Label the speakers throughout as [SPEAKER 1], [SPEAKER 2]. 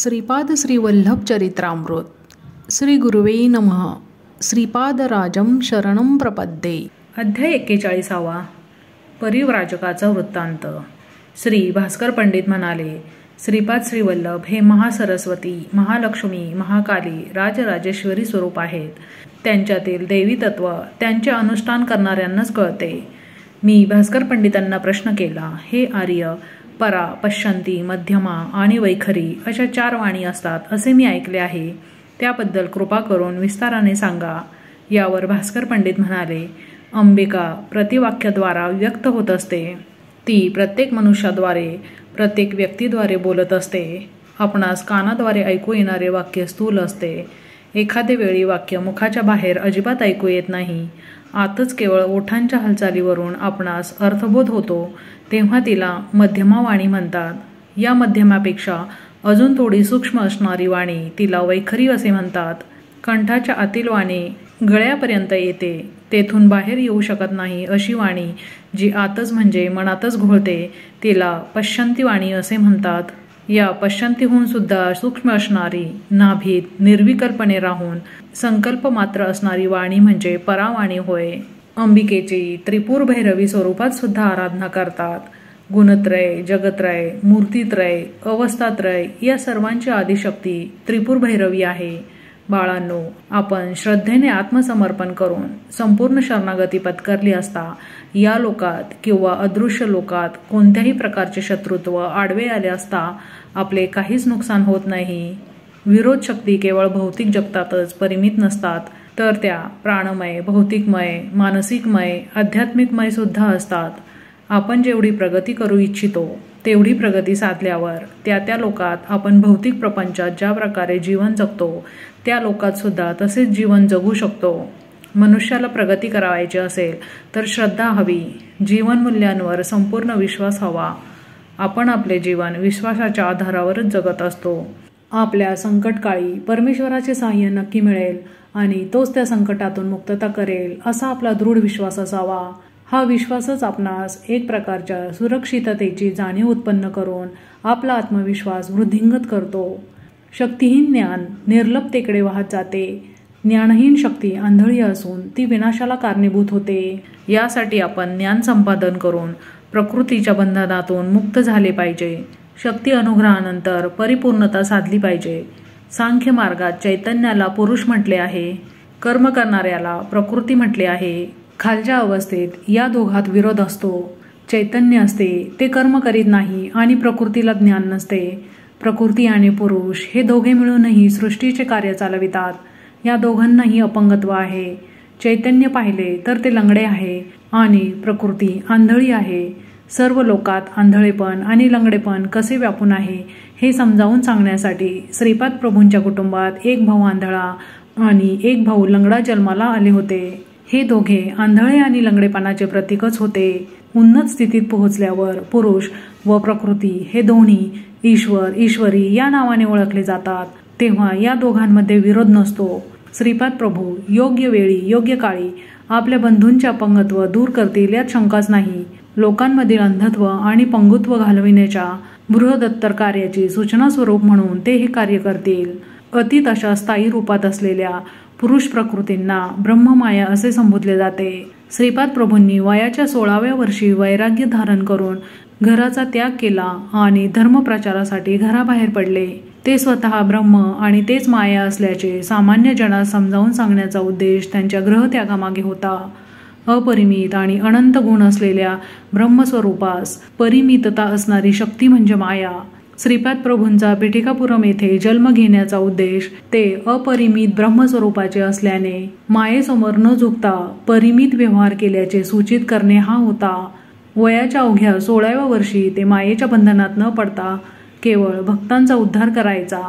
[SPEAKER 1] श्रीपाद श्री वल्लभ चरित्रामृत श्री गुरुवे नमः. श्रीपादराजं शरणं प्रपद्ये.
[SPEAKER 2] अध्याय 41. परिव्राजकाचा वृत्तांत. श्री भास्कर पंडित म्हणाले, श्रीपाद श्री वल्लभ हे महासरस्वती, महालक्ष्मी, महाकाली, राजराजेश्वरी स्वरूप आहेत. त्यांच्यातील दैवी तत्व त्यांचे अनुष्ठान करणाऱ्यांनाच कळते. मी भास्कर पंडितांना प्रश्न केला, हे आर्य, परा, पश्चंती, मध्यमा आणि वैखरी अशा 4 वाणी असतात असे मी ऐकले आहे. त्याबद्दल कृपा करून विस्ताराने सांगा. यावर भास्कर पंडित म्हणाले, अंबिका प्रतिवाक्याद्वारा व्यक्त होत असते. ती प्रत्येक मनुष्याद्वारे, प्रत्येक व्यक्तीद्वारे बोलत असते. आपणास कानाद्वारे ऐकू येणारे वाक्य स्थूल असते. एखादे वेळी वाक्य मुखाच्या बाहेर अजिबात ऐकू येत नाही. आतच केवळ ओठांच्या हालचालीवरून आपणास अर्थबोध होतो, तेव्हा तिला मध्यमा वाणी म्हणतात. या मध्यमापेक्षा अजून थोडी सूक्ष्म असणारी वाणी तिला वैखरी असे म्हणतात. कंठाच्या आतील वाणी गळ्यापर्यंत येते, तेथून बाहेर येऊ शकत नाही अशी वाणी जी आतच म्हणजे मनातच घोळते, तिला पश्चंती वाणी असे म्हणतात. या पश्चंतीहून सुद्धा सूक्ष्म असणारी, नाभीत निर्विकल्पणे राहून संकल्प मात्र असणारी वाणी म्हणजे परावाणी होय. अंबिकेची त्रिपुर भैरवी स्वरूपात सुद्धा आराधना करतात. गुणत्रय, जगत्रय, मूर्तित्रय, अवस्थात्रय या सर्वांची आदिशक्ती त्रिपुर भैरवी आहे. बाळांनो, आपण श्रद्धेने आत्मसमर्पण करून संपूर्ण शरणागती पत्करली असता या लोकात किंवा अदृश्य लोकात कोणत्याही प्रकारचे शत्रुत्व आडवे आले असता आपले काहीच नुकसान होत नाही. विरोध शक्ती केवळ भौतिक जगतातच परिमित नसतात, तर त्या प्राणमय, भौतिकमय, मानसिकमय, आध्यात्मिकमय सुद्धा असतात. आपण जेवढी प्रगती करू इच्छितो तेवढी प्रगती साधल्यावर त्या लोकात आपण भौतिक प्रपंचात ज्या प्रकारे जीवन जगतो त्या लोकात सुद्धा तसेच जीवन जगू शकतो. मनुष्याला प्रगती करायची असेल तर श्रद्धा हवी, जीवनमूल्यांवर संपूर्ण विश्वास हवा. आपण आपले जीवन विश्वासाच्या आधारावरच जगत असतो. आपल्या संकटकाळी परमेश्वराचे सहाय्य नक्की मिळेल आणि तोच त्या संकटातून मुक्तता करेल असा आपला दृढ विश्वास असावा. हा विश्वासच आपणास एक प्रकारच्या सुरक्षिततेची जाणीव उत्पन्न करून आपला आत्मविश्वास वृद्धिंगत करतो. शक्तिहीन ज्ञान निर्लभतेकडे वाहत जाते. ज्ञानहीन शक्ती आंधळी असून ती विनाशाला कारणीभूत होते. यासाठी आपण ज्ञान संपादन करून प्रकृतीच्या बंधनातून मुक्त झाले पाहिजे. शक्ती अनुग्रहानंतर परिपूर्णता साधली पाहिजे. सांख्य मार्गात चैतन्याला पुरुष म्हटले आहे, कर्म करणाऱ्याला प्रकृती म्हटले आहे. खालच्या अवस्थेत या दोघात विरोध असतो. चैतन्य असते ते कर्म करीत नाही आणि प्रकृतीला ज्ञान नसते. प्रकृती आणि पुरुष हे दोघे मिळूनही सृष्टीचे कार्य चालवितात. या दोघांनाही अपंगत्व आहे. चैतन्य पाहिले तर ते लंगडे आहे आणि प्रकृती आंधळी आहे. सर्व लोकात आंधळेपण आणि लंगडेपण कसे व्यापून आहे हे समजावून सांगण्यासाठी श्रीपाद प्रभूंच्या कुटुंबात एक भाऊ आंधळा आणि एक भाऊ लंगडा जन्माला आले होते. हे दोघे आंधळे आणि लंगडेपणाचे प्रतीकच होते. उन्नत स्थितीत पोहोचल्यावर पुरुष व प्रकृती हे दोन्ही ईश्वर, ईश्वरी या नावाने ओळखले जातात. तेव्हा या दोघांमध्ये विरोध नसतो. श्रीपाद प्रभू योग्य वेळी, योग्य काळी आपल्या बंधूंचे अपंगत्व दूर करतील यात शंकाच नाही. लोकांमधील अंधत्व आणि पंगुत्व घालविण्याच्या बृहदत्तर कार्याची सूचना स्वरूप म्हणून ते हे कार्य करतील. अतीत अशा स्थायी रूपात असलेल्या पुरुष प्रकृतींना ब्रह्ममाया असे संबोधले जाते. श्रीपाद प्रभूंनी वयाच्या 16व्या वर्षी वैराग्य धारण करून घराचा त्याग केला आणि धर्मप्रचारासाठी घराबाहेर पडले. ते स्वतः ब्रह्म आणि तेच माया असल्याचे सामान्य जनास समजावून सांगण्याचा उद्देश त्यांच्या ग्रहत्यागामागे होता. अपरिमित आणि अनंत गुण असलेल्या ब्रह्मस्वरूपास परिमितता असणारी शक्ती म्हणजे माया. श्रीपाद प्रभूंचा पिठिकापुरम येथे जन्म घेण्याचा उद्देश ते अपरिमित ब्रह्मस्वरूपाचे असल्याने मायेसमोर न झुकता परिमित व्यवहार केल्याचे सूचित करणे हा होता. वयाच्या अवघ्या 16व्या वर्षी ते मायेच्या बंधनात न पडता केवळ भक्तांचा उद्धार करायचा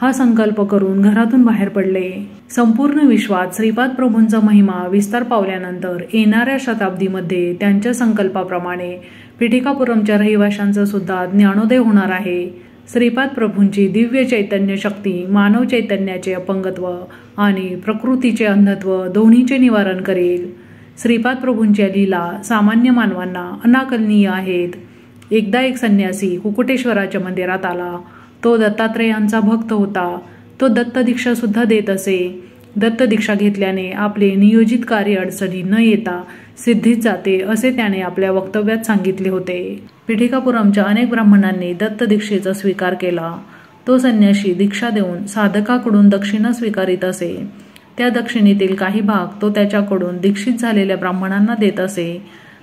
[SPEAKER 2] हा संकल्प करून घरातून बाहेर पडले. संपूर्ण विश्वात श्रीपाद प्रभूंचा महिमा विस्तार पावल्यानंतर येणाऱ्या शताब्दीमध्ये त्यांच्या संकल्पाप्रमाणे पिठिकापुरमच्या रहिवाशांचा सुद्धा ज्ञानोदय होणार आहे. श्रीपाद प्रभूंची दिव्य चैतन्य शक्ती मानव चैतन्याचे अपंगत्व आणि प्रकृतीचे अंधत्व दोन्हीचे निवारण करेल. श्रीपाद प्रभूंच्या लीला सामान्य मानवांना अनाकलनीय आहेत. एकदा एक संन्यासी कुकुटेश्वराच्या मंदिरात आला. तो दत्तात्रेयांचा भक्त होता. तो दत्तदीक्षा सुद्धा देत असे. दत्तदीक्षा घेतल्याने आपले नियोजित कार्य अडचणी न येता सिद्धीत जाते असे त्याने आपल्या वक्तव्यात सांगितले होते. पिठिकापुरमच्या अनेक ब्राह्मणांनी दत्तदीक्षेचा स्वीकार केला. तो संन्यासी दीक्षा देऊन साधकाकडून दक्षिणा स्वीकारित असे. त्या दक्षिणेतील काही भाग तो त्याच्याकडून दीक्षित झालेल्या ब्राह्मणांना देत असे.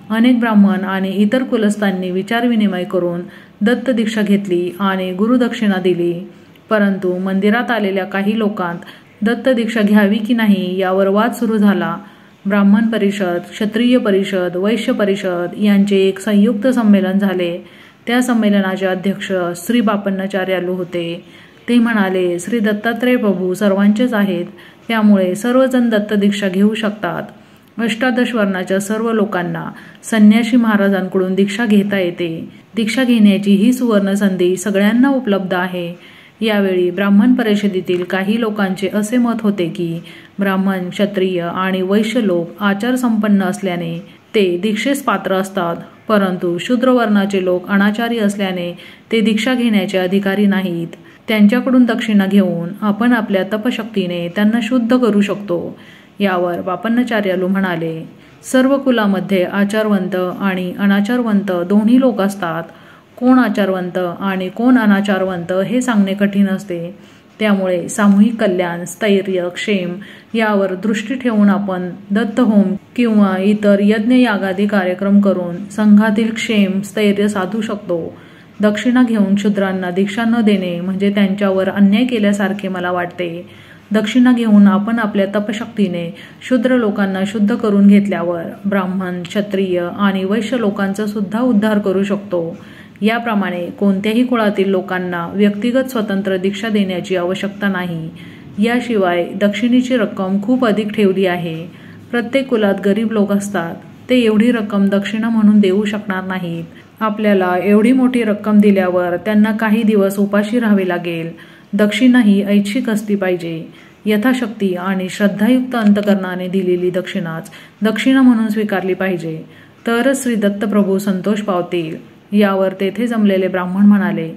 [SPEAKER 2] अनेक ब्राह्मण आणि इतर कुलस्थांनी विचारविनिमय करून दत्तदीक्षा घेतली आणि गुरुदक्षिणा दिली. परंतु मंदिरात आलेल्या काही लोकांत दत्तदीक्षा घ्यावी की नाही यावर वाद सुरू झाला. ब्राह्मण परिषद, क्षत्रिय परिषद, वैश्य परिषद यांचे एक संयुक्त संमेलन झाले. त्या संमेलनाचे अध्यक्ष श्री बापन्नाचार्यालू होते. ते म्हणाले, श्री दत्तात्रेय प्रभू सर्वांचेच आहेत, त्यामुळे सर्वजण दत्तदीक्षा घेऊ शकतात. अष्टादश वर्णाच्या सर्व लोकांना संन्यासी महाराजांकडून दीक्षा घेता येते. दीक्षा घेण्याची ही सुवर्ण संधी सगळ्यांना उपलब्ध आहे. यावेळी ब्राह्मण परिषदेतील काही लोकांचे असे मत होते की ब्राह्मण, क्षत्रिय आणि वैश्य लोक आचारसंपन्न असल्याने ते दीक्षेस पात्र असतात, परंतु शूद्रवर्णाचे लोक अनाचारी असल्याने ते दीक्षा घेण्याचे अधिकारी नाहीत. त्यांच्याकडून दक्षिणा घेऊन आपण आपल्या तपशक्तीने त्यांना शुद्ध करू शकतो. यावर बापन्नाचार्यालू म्हणाले, सर्व कुलामध्ये आचारवंत आणि अनाचारवंत दोन्ही लोक असतात. कोण आचारवंत आणि कोण अनाचारवंत हे सांगणे कठीण असते. त्यामुळे सामूहिक कल्याण, स्थैर्य, क्षेम यावर दृष्टी ठेवून आपण दत्तहोम किंवा इतर यज्ञ यागादी कार्यक्रम करून संघातील क्षेम, स्थैर्य साधू शकतो. दक्षिणा घेऊन शूद्रांना दीक्षा न देणे म्हणजे त्यांच्यावर अन्याय केल्यासारखे मला वाटते. दक्षिणा घेऊन आपण आपल्या तपशक्तीने शूद्र लोकांना शुद्ध करून घेतल्यावर ब्राह्मण, क्षत्रिय आणि वैश्य लोकांचा सुद्धा उद्धार करू शकतो. याप्रमाणे कोणत्याही कुळातील लोकांना व्यक्तिगत स्वतंत्र दीक्षा देण्याची आवश्यकता नाही. याशिवाय दक्षिणेची रक्कम खूप अधिक ठेवली आहे. प्रत्येक कुलात गरीब लोक असतात. ते एवढी रक्कम दक्षिणा म्हणून देऊ शकणार नाहीत. आपल्याला एवढी मोठी रक्कम दिल्यावर त्यांना काही दिवस उपाशी राहावे लागेल. दक्षिणा ही ऐच्छिक असली पाहिजे. यथाशक्ती आणि श्रद्धायुक्त अंतकरणाने दिलेली दक्षिणाच दक्षिणा म्हणून स्वीकारली पाहिजे. तरच श्री दत्तप्रभू संतोष पावतील. यावर तेथे जमलेले ब्राह्मण म्हणाले,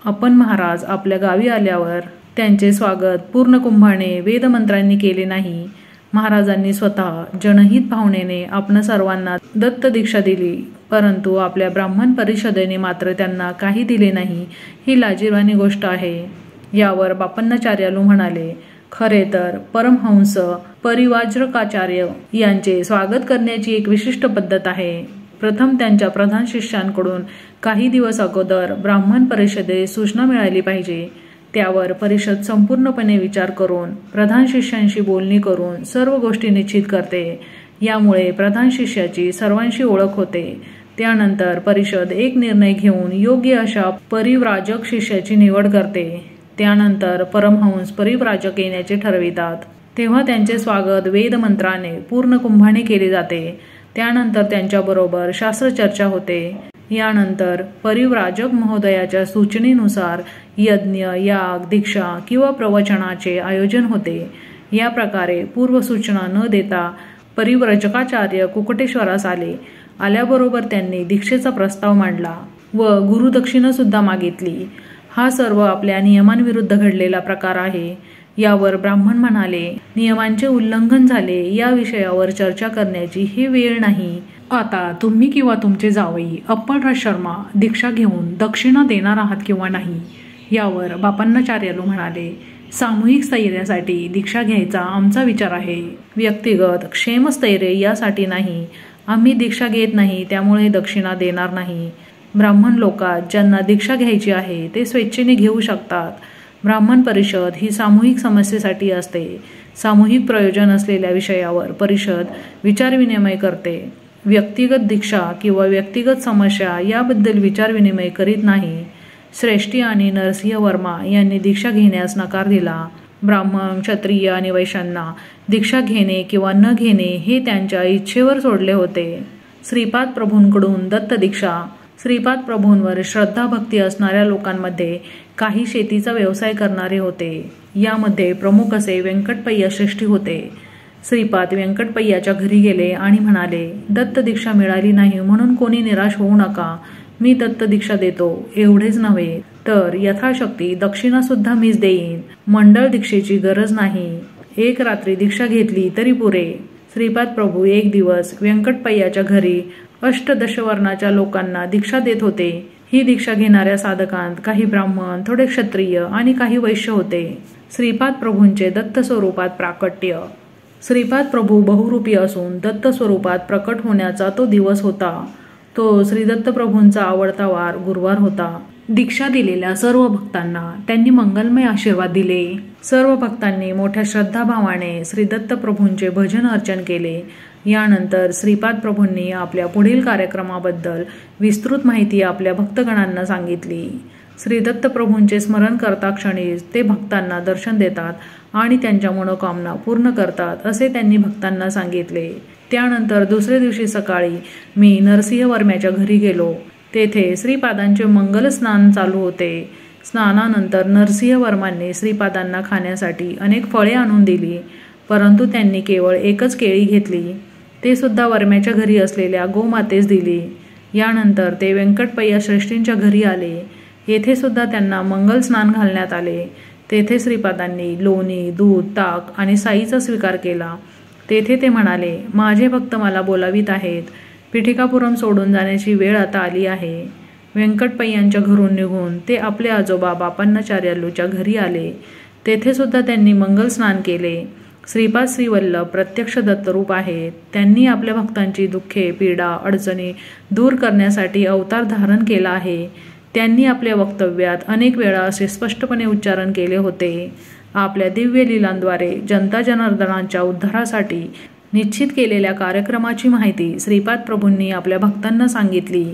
[SPEAKER 2] आपण महाराज आपल्या गावी आल्यावर त्यांचे स्वागत पूर्ण कुंभाने वेदमंत्रांनी केले नाही. महाराजांनी स्वतः जनहित भावनेने आपण सर्वांना दत्तदीक्षा दिली, परंतु आपल्या ब्राह्मण परिषदेने मात्र त्यांना काही दिले नाही. ही लाजिरवाणी गोष्ट आहे. यावर बापन्नाचार्यालू म्हणाले, खरे तर परमहंस परिव्राजकाचार्य यांचे स्वागत करण्याची एक विशिष्ट पद्धत आहे. प्रथम त्यांच्या प्रधान शिष्यांकडून काही दिवस अगोदर ब्राह्मण परिषदेस सूचना मिळाली पाहिजे. त्यावर परिषद संपूर्णपणे विचार करून प्रधान शिष्यांशी बोलणी करून सर्व गोष्टी निश्चित करते. यामुळे प्रधान शिष्याची सर्वांशी ओळख होते. त्यानंतर परिषद एक निर्णय घेऊन योग्य अशा परिव्राजक शिष्याची निवड करते. त्यानंतर परमहंस परिव्राजक येण्याचे ठरवितात. तेव्हा त्यांचे स्वागत वेदमंत्राने पूर्ण कुंभाने केले जाते. त्यानंतर त्यांच्याबरोबर शास्त्रचर्चा होते. यानंतर परिव्राजक महोदयाच्या सूचनेनुसार यज्ञ, याग, दीक्षा किंवा प्रवचनाचे आयोजन होते. या प्रकारे पूर्वसूचना न देता परिव्राजकाचार्य कुकुटेश्वरास आले. आल्याबरोबर त्यांनी दीक्षेचा प्रस्ताव मांडला व गुरुदक्षिणा सुद्धा मागितली. हा सर्व आपल्या नियमांविरुद्ध घडलेला प्रकार आहे. यावर ब्राह्मण म्हणाले, नियमांचे उल्लंघन झाले या विषयावर चर्चा करण्याची ही वेळ नाही. आता तुम्ही किंवा तुमचे जावई अप्पलराज शर्मा दीक्षा घेऊन दक्षिणा देणार आहात किंवा नाही. यावर बापन्नाचार्यालू म्हणाले, सामूहिक स्थैर्यासाठी दीक्षा घ्यायचा आमचा विचार आहे. व्यक्तिगत क्षेमस्थैर्य यासाठी नाही. आम्ही दीक्षा घेत नाही, त्यामुळे दक्षिणा देणार नाही. ब्राह्मण लोकात ज्यांना दीक्षा घ्यायची आहे ते स्वेच्छेने घेऊ शकतात. ब्राह्मण परिषद ही सामूहिक समस्येसाठी असते. सामूहिक प्रयोजन असलेल्या विषयावर परिषद विचारविनिमय करते. व्यक्तिगत दीक्षा किंवा व्यक्तिगत समस्या याबद्दल विचारविनिमय करीत नाही. श्रेष्ठी आणि नरसिंह वर्मा यांनी दीक्षा घेण्यास नकार दिला. ब्राह्मण, क्षत्रिय आणि वैश्यांना दीक्षा घेणे किंवा न घेणे हे त्यांच्या इच्छेवर सोडले होते. श्रीपाद प्रभूंकडून दत्तदीक्षा. श्रीपाद प्रभूंवर श्रद्धा भक्ती असणाऱ्या लोकांमध्ये काही शेतीचा व्यवसाय करणारे होते. यामध्ये प्रमुख असे व्यंकटपय्या श्रेष्ठी होते. श्रीपाद व्यंकटपय्याच्या घरी गेले आणि म्हणाले, दत्तदीक्षा मिळाली नाही म्हणून कोणी निराश होऊ नका. मी दत्तदीक्षा देतो. एवढेच नव्हे तर यथाशक्ती दक्षिणासुद्धा मीच देईन. मंडळ दीक्षेची गरज नाही. एक रात्री दीक्षा घेतली तरी पुरे. श्रीपाद प्रभू एक दिवस व्यंकटपय्याच्या घरी अष्टदशवर्णाच्या लोकांना दीक्षा देत होते. ही दीक्षा घेणाऱ्या साधकांत काही ब्राह्मण, थोडे क्षत्रिय आणि काही वैश्य होते. श्रीपाद प्रभूंचे दत्त स्वरूपात प्राकट्य. श्रीपाद प्रभू बहुरूपी असून दत्त स्वरूपात प्रकट होण्याचा तो दिवस होता. तो श्री दत्त प्रभूंचा आवडता वार गुरुवार होता. दीक्षा दिलेल्या सर्व भक्तांना त्यांनी मंगलमय आशीर्वाद दिले. सर्व भक्तांनी मोठ्या श्रद्धाभावाने श्री दत्त प्रभूंचे भजन अर्चन केले. यानंतर श्रीपाद प्रभूंनी आपल्या पुढील कार्यक्रमाबद्दल विस्तृत माहिती आपल्या भक्तगणांना सांगितली. श्री दत्त प्रभूंचे स्मरण करता क्षणीच ते भक्तांना दर्शन देतात आणि त्यांच्या मनोकामना पूर्ण करतात असे त्यांनी भक्तांना सांगितले. त्यानंतर दुसऱ्या दिवशी सकाळी मी नरसिंहवर्म्याच्या घरी गेलो. तेथे श्रीपादांचे मंगल स्नान चालू होते. स्नानानंतर नरसिंहवर्मांनी श्रीपादांना खाण्यासाठी अनेक फळे आणून दिली, परंतु त्यांनी केवळ एकच केळी घेतली. ते सुद्धा वर्म्याच्या घरी असलेल्या गोमातेस दिली. यानंतर ते व्यंकटपय्या श्रेष्ठींच्या घरी आले. येथे सुद्धा त्यांना मंगल स्नान घालण्यात आले. तेथे श्रीपादांनी लोणी, दूध, ताक आणि साईचा स्वीकार केला. तेथे ते म्हणाले, माझे भक्त मला बोलावित आहेत. पिठिकापुरम सोडून जाण्याची वेळ आता आली आहे. व्यंकटपय्यांच्या घरून निघून ते आपले आजोबा बापन्नाचार्यालूच्या घरी आले. तेथे सुद्धा त्यांनी मंगल स्नान केले. श्रीपाद श्रीवल्लभ प्रत्यक्ष दत्तरूप आहेत. त्यांनी आपल्या भक्तांची दुःखे, पीडा, अडचणी दूर करण्यासाठी अवतार धारण केला आहे. त्यांनी आपल्या वक्तव्यात अनेक वेळा असे स्पष्टपणे उच्चारण केले होते. आपल्या दिव्य लीलांद्वारे जनता जनार्दनांच्या उद्धारासाठी निश्चित केलेल्या कार्यक्रमाची माहिती श्रीपाद प्रभूंनी आपल्या भक्तांना सांगितली.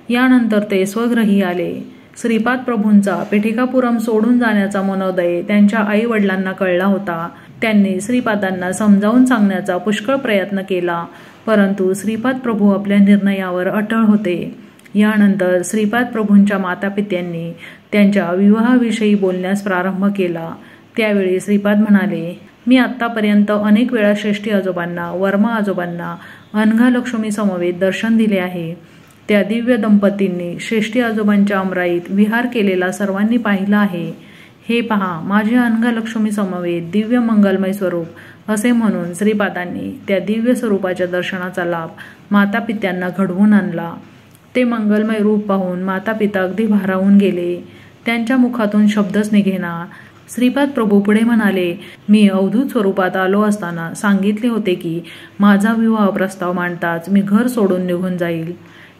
[SPEAKER 2] यानंतर ते स्वगृही आले. श्रीपाद प्रभूंचा पिठिकापुरम सोडून जाण्याचा मनोदय त्यांच्या आई वडिलांना कळला होता. त्यांनी श्रीपादांना समजावून सांगण्याचा पुष्कळ प्रयत्न केला, परंतु श्रीपाद प्रभू आपल्या निर्णयावर अटळ होते. यानंतर श्रीपाद प्रभूंच्या मातापित्यांनी त्यांच्या विवाहाविषयी बोलण्यास प्रारंभ केला. त्यावेळी श्रीपाद म्हणाले, मी आत्तापर्यंत अनेक वेळा श्रेष्ठी आजोबांना, वर्मा आजोबांना अनघालक्ष्मी समवेत दर्शन दिले आहे. त्या दिव्य दंपतींनी श्रेष्ठी आजोबांच्या अमराईत विहार केलेला सर्वांनी पाहिला आहे. हे पहा, माझे अनघालक्ष्मी समवेत दिव्य मंगलमय स्वरूप असे म्हणून श्रीपादांनी त्या दिव्य स्वरूपाच्या दर्शनाचा लाभ मातापित्यांना घडवून आणला. ते मंगलमय रूप पाहून मातापिता अगदी भारावून गेले. त्यांच्या मुखातून शब्दच निघेना. श्रीपाद प्रभू पुढे म्हणाले, मी अवधूत स्वरूपात आलो असताना सांगितले होते की माझा विवाह प्रस्ताव मांडताच मी घर सोडून निघून जाईल.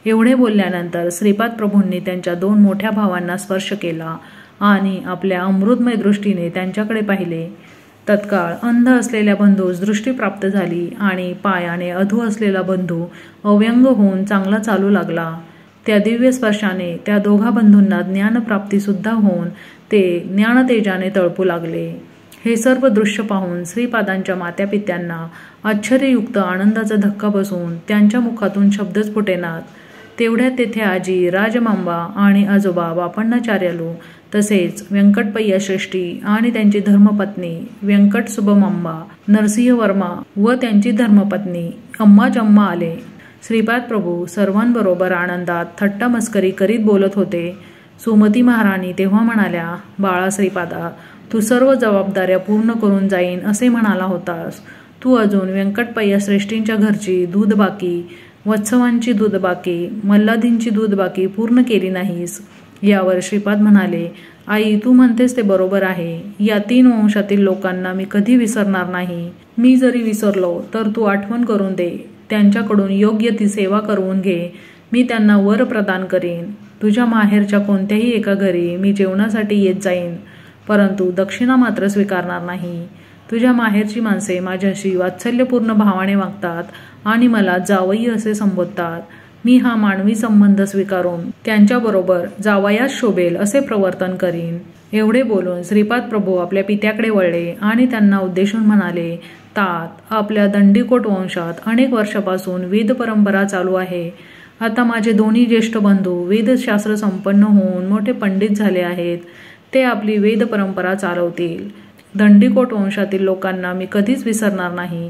[SPEAKER 2] एवढे बोलल्यानंतर श्रीपाद प्रभूंनी त्यांच्या दोन मोठ्या भावांना स्पर्श केला आणि आपल्या अमृतमय दृष्टीने त्यांच्याकडे पाहिले. तत्काळ अंध असलेल्या बंधूस दृष्टी प्राप्त झाली आणि पायाने अधू असलेला बंधू अव्यंग होऊन चांगला चालू लागला. त्या दिव्य स्पर्शाने त्या दोघा बंधूंना ज्ञानप्राप्ती सुद्धा होऊन ते ज्ञानतेजाने तळपू लागले. हे सर्व दृश्य पाहून श्रीपादांच्या मात्यापित्यांना आश्चर्ययुक्त आनंदाचा धक्का बसून त्यांच्या मुखातून शब्दच फुटेनात. तेवढ्यात तेथे आजी राजमांबा आणि आजोबा बापन्नाचार्यालू तसेच व्यंकटपय्या श्रेष्ठी आणि त्यांची धर्मपत्नी व्यंकट सुभमांबा, नरसिंहवर्मा व त्यांची धर्मपत्नी अम्माजम्मा आले. श्रीपाद प्रभू सर्वांबरोबर आनंदात थट्टा मस्करी करीत बोलत होते. सुमती महाराणी तेव्हा म्हणाल्या, बाळा श्रीपादा, तू सर्व जबाबदाऱ्या पूर्ण करून जाईन असे म्हणाला होतास. तू अजून व्यंकटपय्या श्रेष्ठींच्या घरची दूध बाकी, वत्सवांची दूध बाकी, मल्हादींची दूध बाकी पूर्ण केली नाहीस. यावर श्रीपाद म्हणाले, आई, तू म्हणतेस ते बरोबर आहे. या 3 वंशातील लोकांना मी कधी विसरणार नाही. मी जरी विसरलो तर तू आठवण करून दे. त्यांच्याकडून योग्य ती सेवा करवून घे. मी त्यांना वर प्रदान करीन. तुझ्या माहेरच्या कोणत्याही एका घरी मी जेवणासाठी येत जाईन, परंतु दक्षिणा मात्र स्वीकारणार नाही. तुझ्या माहेरची माणसे माझ्याशी वात्सल्यपूर्ण भावाने वागतात आणि मला जावई असे संबोधतात. मी हा मानवी संबंध स्वीकारून त्यांच्याबरोबर जावयास शोभेल असे प्रवर्तन करीन. एवढे बोलून श्रीपाद प्रभू आपल्या पित्याकडे वळले आणि त्यांना उद्देशून म्हणाले, तात, आपल्या दंडीकोट वंशात अनेक वर्षापासून वेद परंपरा चालू आहे. आता माझे दोन्ही ज्येष्ठ बंधू वेदशास्त्र संपन्न होऊन मोठे पंडित झाले आहेत. ते आपली वेद परंपरा चालवतील. दंडीकोट वंशातील लोकांना मी कधीच विसरणार नाही.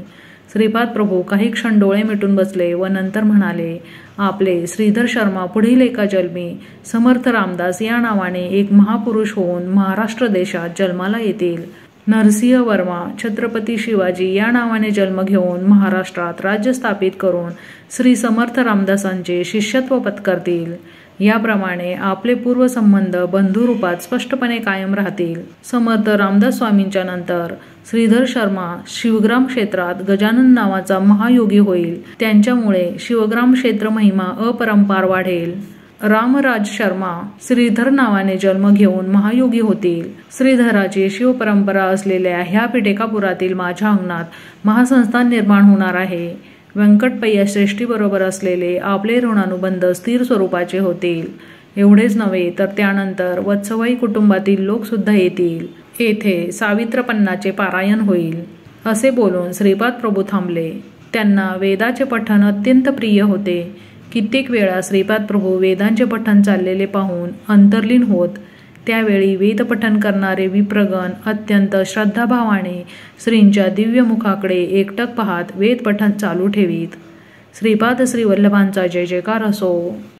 [SPEAKER 2] श्रीपाद प्रभू काही क्षण डोळे मिटून बसले व नंतर म्हणाले, आपले श्रीधर शर्मा पुढील एका जन्मी समर्थ रामदास या नावाने एक महापुरुष होऊन महाराष्ट्र देशात जन्माला येतील. नरसिंह वर्मा छत्रपती शिवाजी या नावाने जन्म घेऊन महाराष्ट्रात राज्य स्थापित करून श्री समर्थ रामदासांचे शिष्यत्व पत्करतील. याप्रमाणे आपले पूर्वसंबंध बंधुरूपात स्पष्टपणे कायम राहतील. समर्थ रामदास स्वामींच्या नंतर श्रीधर शर्मा शिवग्राम क्षेत्रात गजानन नावाचा महायोगी होईल. त्यांच्यामुळे शिवग्राम क्षेत्र महिमा अपरंपार वाढेल. रामराज शर्मा श्रीधर नावाने जन्म घेऊन महायोगी होतील. श्रीधराची शिवपरंपरा असलेल्या ह्या पिटेकापुरातील माझ्या अंगणात महासंस्थान निर्माण होणार आहे. व्यंकटपय्या श्रेष्ठीबरोबर असलेले आपले ऋणानुबंध स्थिर स्वरूपाचे होतील. एवढेच नव्हे तर त्यानंतर वत्सवाई कुटुंबातील लोकसुद्धा येतील. येथे सावित्रपन्नाचे पारायण होईल. असे बोलून श्रीपाद प्रभू थांबले. त्यांना वेदाचे पठण अत्यंत प्रिय होते. कित्येक वेळा श्रीपाद प्रभू वेदांचे पठण चाललेले पाहून अंतर्लीन होत. त्यावेळी वेदपठण करणारे विप्रगण अत्यंत श्रद्धाभावाने श्रींच्या दिव्य मुखाकडे एकटक पाहत वेदपठण चालू ठेवीत. श्रीपाद श्री वल्लभांचा जय जयकार असो.